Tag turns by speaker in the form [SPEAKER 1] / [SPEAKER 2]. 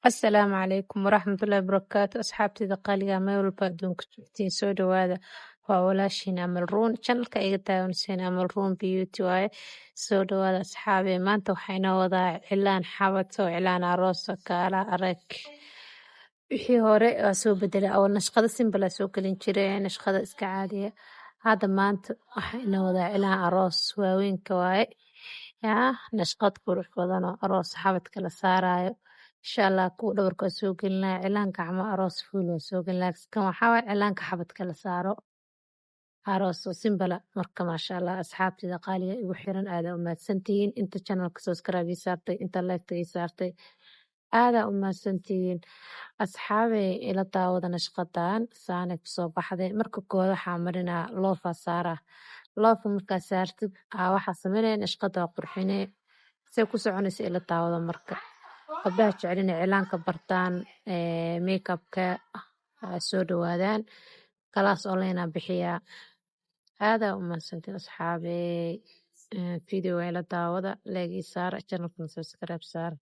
[SPEAKER 1] Asalaamu calaykum waraxmatullaahi wabarakaatu asxaabtayda qaaliga meel walba adduunka joogtiin soo dhawaada waa walaashiin Amal Ruun channelka iga taagansiin Amal Ruun Beauty waaye soo dhawaada asxaabe maanta waxaa inoo wadaa cilaan xabato cilaan aroosa kaala arag wixii hore waa soo bedelay oo nashqada simple soo gelin jiray nashqada iska caadiya hadda maanta waxaa inoo wadaa cilaan aroos waaweynka waaye yaa nashqad qurux badan oo aroos xabadka la saarayo insha Allah kuwa dhabarka waa soo gelinaya cilaanka gacmo aroos fuul waa soo gelinaya kan waxaa waaye cilaanka xabadka la saaro aroos oo simple marka maasha Allah asxaabtayda qaaliga igu xiran aad u mahadsantihiin inta channelka subscribe ii saartay inta like ii saartay aad u mahadsantihiin asxaabey ila daawada nashqadan saanay kusoo baxday marka koowaad waxaa marinaa loofa saara loofa markaa saartid waxaa sameynaya nashqada qurxinee say ku soconaysa ila daawada marka gabdhaha jecel inay cilaanka bartaan makeupka soo dhawaadaan kalaas online bixiyaa aad u mahadsantiin asxaabey video ila daawada like ii saara channelka subscribe saara